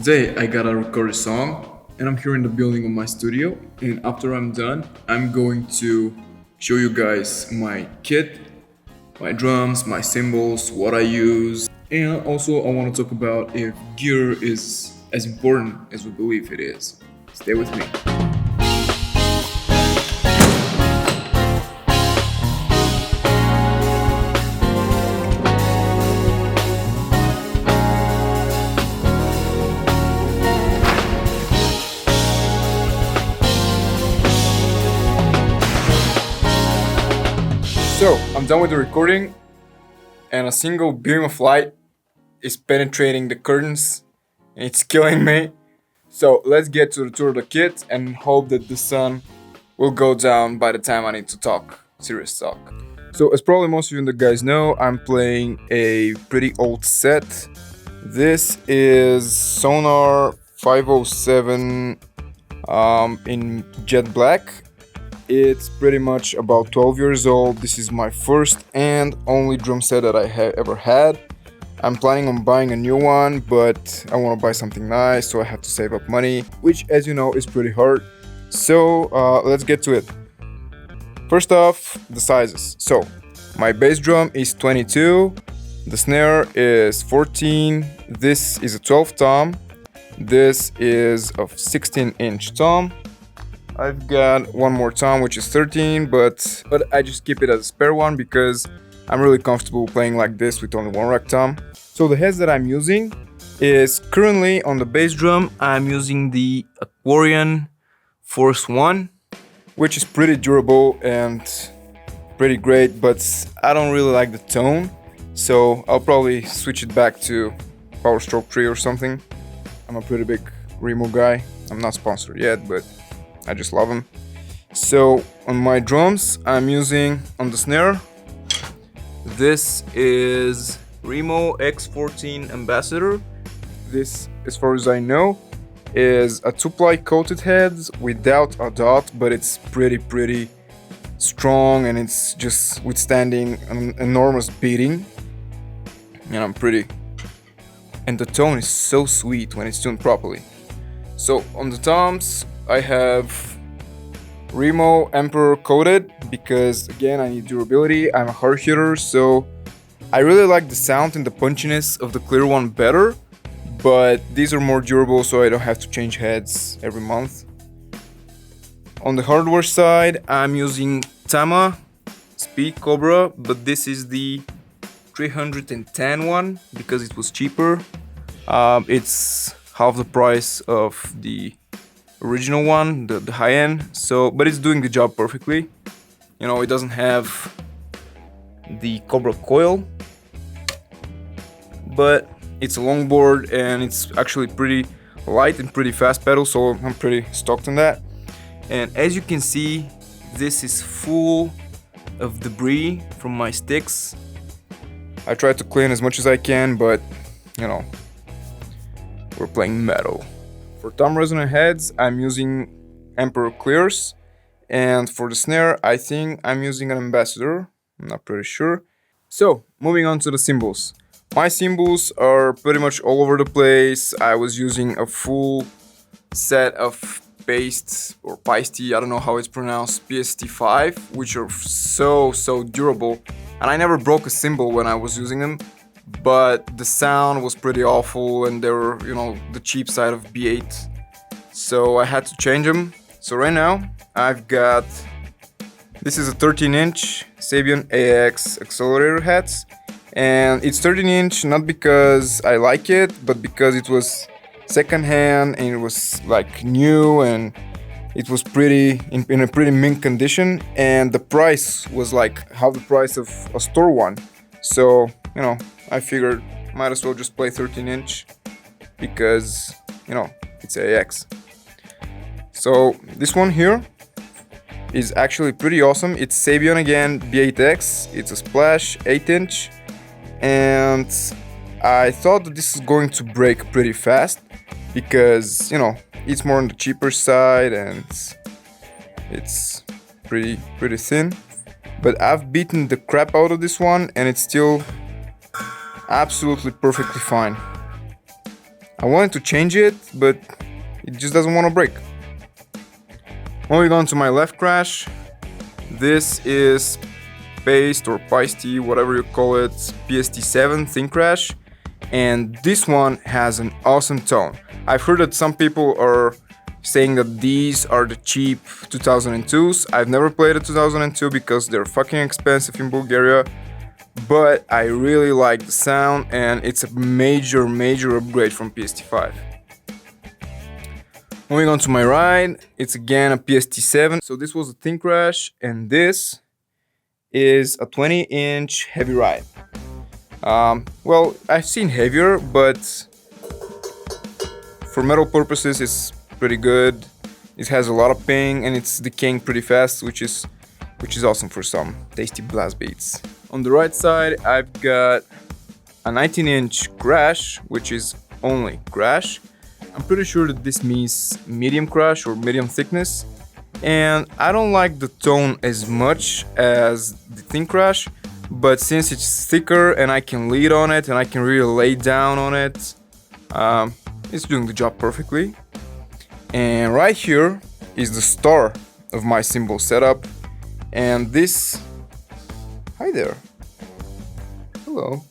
Today I gotta record a song and I'm here in the building of my studio, and after I'm done I'm going to show you guys my kit, my drums, my cymbals, what I use, and also I want to talk about if gear is as important as we believe it is. Stay with me. So, I'm done with the recording, and a single beam of light is penetrating the curtains, and it's killing me. So, let's get to the tour of the kit and hope that the sun will go down by the time I need to talk serious talk. So, as probably most of you guys know, I'm playing a pretty old set. This is Sonar 507 in jet black. It's pretty much about 12 years old. This is my first and only drum set that I have ever had. I'm planning on buying a new one, but I want to buy something nice, so I have to save up money, which, as you know, is pretty hard. So let's get to it. First off, the sizes. So my bass drum is 22, the snare is 14, this is a 12 tom, this is a 16-inch tom. I've got one more tom which is 13, but I just keep it as a spare one because I'm really comfortable playing like this with only one rack tom. So the heads that I'm using is currently on the bass drum, I'm using the Aquarian Force 1, which is pretty durable and pretty great, but I don't really like the tone, so I'll probably switch it back to Power Stroke 3 or something. I'm a pretty big Remo guy. I'm not sponsored yet, but I just love them. So on my drums, I'm using on the snare, this is Remo X14 Ambassador. This, as far as I know, is a 2-ply coated heads without a dot, but it's pretty strong and it's just withstanding an enormous beating. And and the tone is so sweet when it's tuned properly. So on the toms, I have Remo Emperor coated because, again, I need durability. I'm a hard hitter, so I really like the sound and the punchiness of the clear one better, but these are more durable, so I don't have to change heads every month. On the hardware side, I'm using Tama Speed Cobra, but this is the 310 one because it was cheaper. It's half the price of the original one, the high end, so but it's doing the job perfectly. You know, it doesn't have the Cobra coil, but it's a longboard and it's actually pretty light and pretty fast pedal, so I'm pretty stoked on that. And as you can see, this is full of debris from my sticks. I try to clean as much as I can, but you know, we're playing metal. For tom resonant heads, I'm using Emperor Clears, and for the snare, I think I'm using an Ambassador. I'm not pretty sure. So, moving on to the cymbals. My cymbals are pretty much all over the place. I was using a full set of paste or Paiste, I don't know how it's pronounced, PST5, which are so durable. And I never broke a cymbal when I was using them, but the sound was pretty awful and they were, you know, the cheap side of B8. So I had to change them. So right now I've got, this is a 13-inch Sabian AX accelerator heads, and it's 13-inch not because I like it, but because it was secondhand and it was like new and it was pretty in a pretty mint condition, and the price was like half the price of a store one. So, you know, I figured might as well just play 13-inch because, you know, it's AX. So this one here is actually pretty awesome. It's Sabian again, B8X. It's a Splash 8-inch, and I thought that this is going to break pretty fast because, you know, it's more on the cheaper side and it's pretty thin. But I've beaten the crap out of this one and it's still absolutely perfectly fine. I wanted to change it, but it just doesn't want to break. Moving on to my left crash. This is Paste or Paiste, whatever you call it, PST7 Thin Crash. And this one has an awesome tone. I've heard that some people are saying that these are the cheap 2002s. I've never played a 2002 because they're fucking expensive in Bulgaria, but I really like the sound and it's a major upgrade from PST5. Moving on to my right, it's again a PST7. So this was a Thin Crash and this is a 20-inch heavy ride. Well, I've seen heavier, but for metal purposes it's pretty good. It has a lot of ping and it's decaying pretty fast, which is awesome for some tasty blast beats. On the right side, I've got a 19-inch crash, which is only crash. I'm pretty sure that this means medium crash or medium thickness. And I don't like the tone as much as the Thin Crash, but since it's thicker and I can lead on it and I can really lay down on it, it's doing the job perfectly. And right here is the star of my cymbal setup, and this, hi there, hello,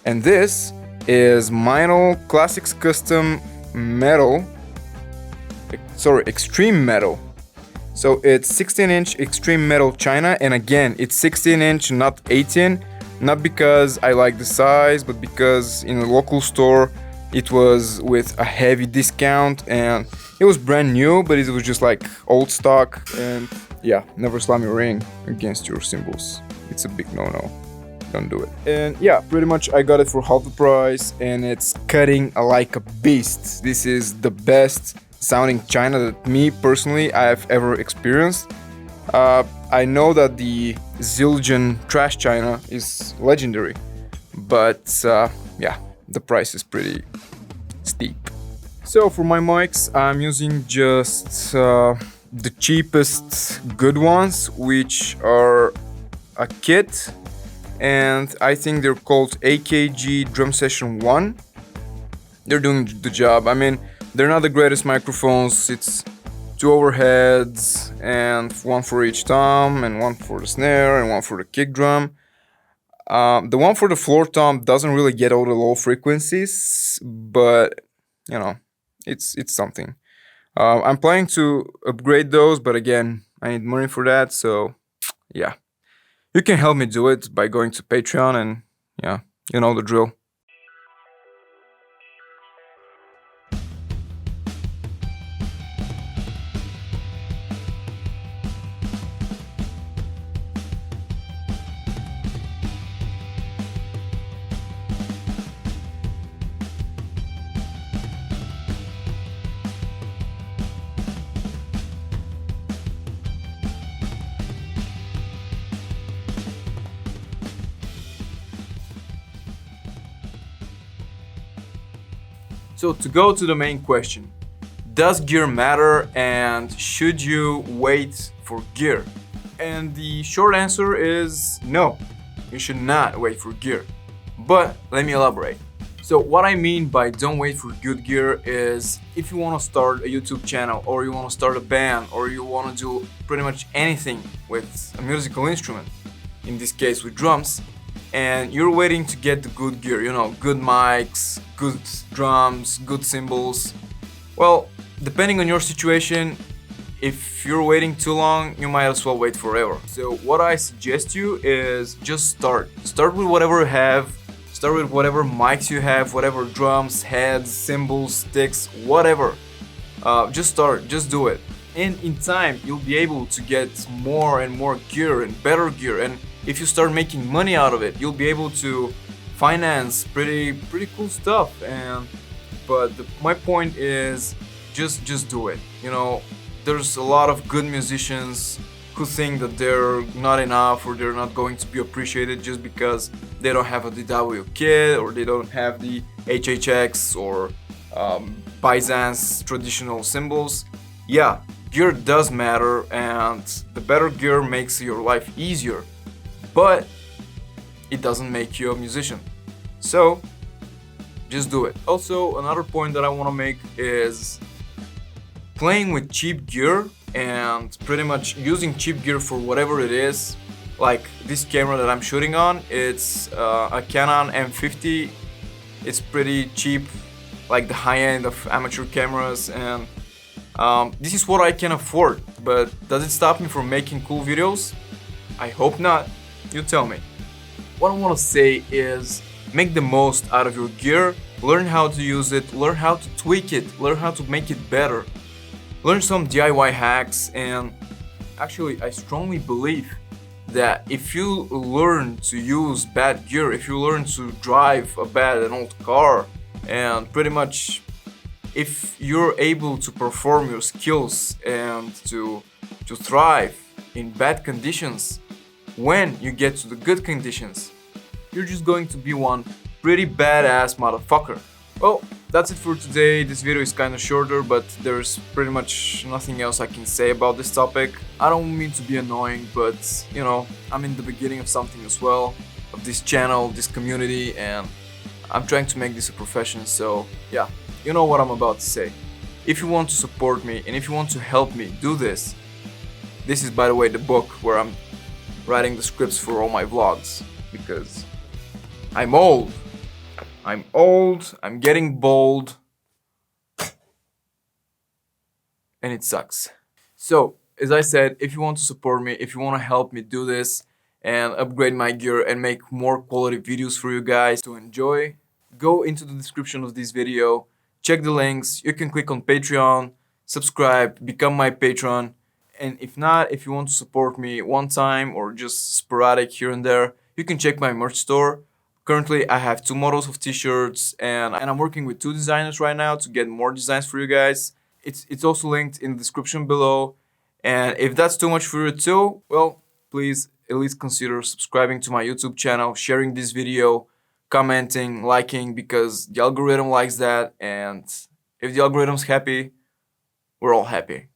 and this is Meinl Classics Custom Metal, Extreme Metal. So it's 16-inch Extreme Metal China, and again, it's 16-inch, not 18, not because I like the size, but because in a local store it was with a heavy discount and it was brand new, but it was just like old stock. And yeah, never slam your ring against your cymbals. It's a big no-no. Don't do it. And yeah, pretty much I got it for half the price and it's cutting like a beast. This is the best sounding China that me personally I have ever experienced. I know that the Zildjian Trash China is legendary, but yeah, the price is pretty steep. So for my mics, I'm using just the cheapest good ones, which are a kit, and I think they're called AKG Drum Session 1. They're doing the job. I mean, they're not the greatest microphones. It's 2 overheads and one for each tom and one for the snare and one for the kick drum. The one for the floor tom doesn't really get all the low frequencies, but you know, it's something. I'm planning to upgrade those, but again, I need money for that, so yeah. You can help me do it by going to Patreon and yeah, you know the drill. So to go to the main question, does gear matter and should you wait for gear? And the short answer is no, you should not wait for gear. But let me elaborate. So what I mean by don't wait for good gear is if you want to start a YouTube channel or you want to start a band or you want to do pretty much anything with a musical instrument, in this case with drums, and you're waiting to get the good gear, you know, good mics, good drums, good cymbals. Well, depending on your situation, if you're waiting too long, you might as well wait forever. So what I suggest you is just start. Start with whatever you have. Start with whatever mics you have, whatever drums, heads, cymbals, sticks, whatever. Just start, just do it. And in time, you'll be able to get more and more gear and better gear. And if you start making money out of it, you'll be able to finance pretty cool stuff. But my point is just do it. You know, there's a lot of good musicians who think that they're not enough or they're not going to be appreciated just because they don't have a DW kit or they don't have the HHX or Byzance traditional cymbals. Yeah, gear does matter, and the better gear makes your life easier, but it doesn't make you a musician. So just do it. Also, another point that I want to make is playing with cheap gear and pretty much using cheap gear for whatever it is. Like this camera that I'm shooting on, it's a Canon M50. It's pretty cheap, like the high end of amateur cameras, and this is what I can afford. But does it stop me from making cool videos? I hope not. You tell me. What I want to say is make the most out of your gear, learn how to use it, learn how to tweak it, learn how to make it better. Learn some DIY hacks, and actually I strongly believe that if you learn to use bad gear, if you learn to drive an old car, and pretty much if you're able to perform your skills and to thrive in bad conditions, when you get to the good conditions, you're just going to be one pretty badass motherfucker. Well, that's it for today. This video is kind of shorter, but there's pretty much nothing else I can say about this topic. I don't mean to be annoying, but you know, I'm in the beginning of something as well, of this channel, this community, and I'm trying to make this a profession, so yeah, you know what I'm about to say. If you want to support me and if you want to help me do this, this is, by the way, the book where I'm writing the scripts for all my vlogs, because I'm old. I'm getting bold, and it sucks. So, as I said, if you want to support me, if you want to help me do this and upgrade my gear and make more quality videos for you guys to enjoy, go into the description of this video, check the links, you can click on Patreon, subscribe, become my patron, and if not, if you want to support me one time or just sporadic here and there, you can check my merch store. Currently, I have 2 models of t-shirts, and I'm working with 2 designers right now to get more designs for you guys. It's also linked in the description below, and if that's too much for you too, well, please at least consider subscribing to my YouTube channel, sharing this video, commenting, liking, because the algorithm likes that, and if the algorithm's happy, we're all happy.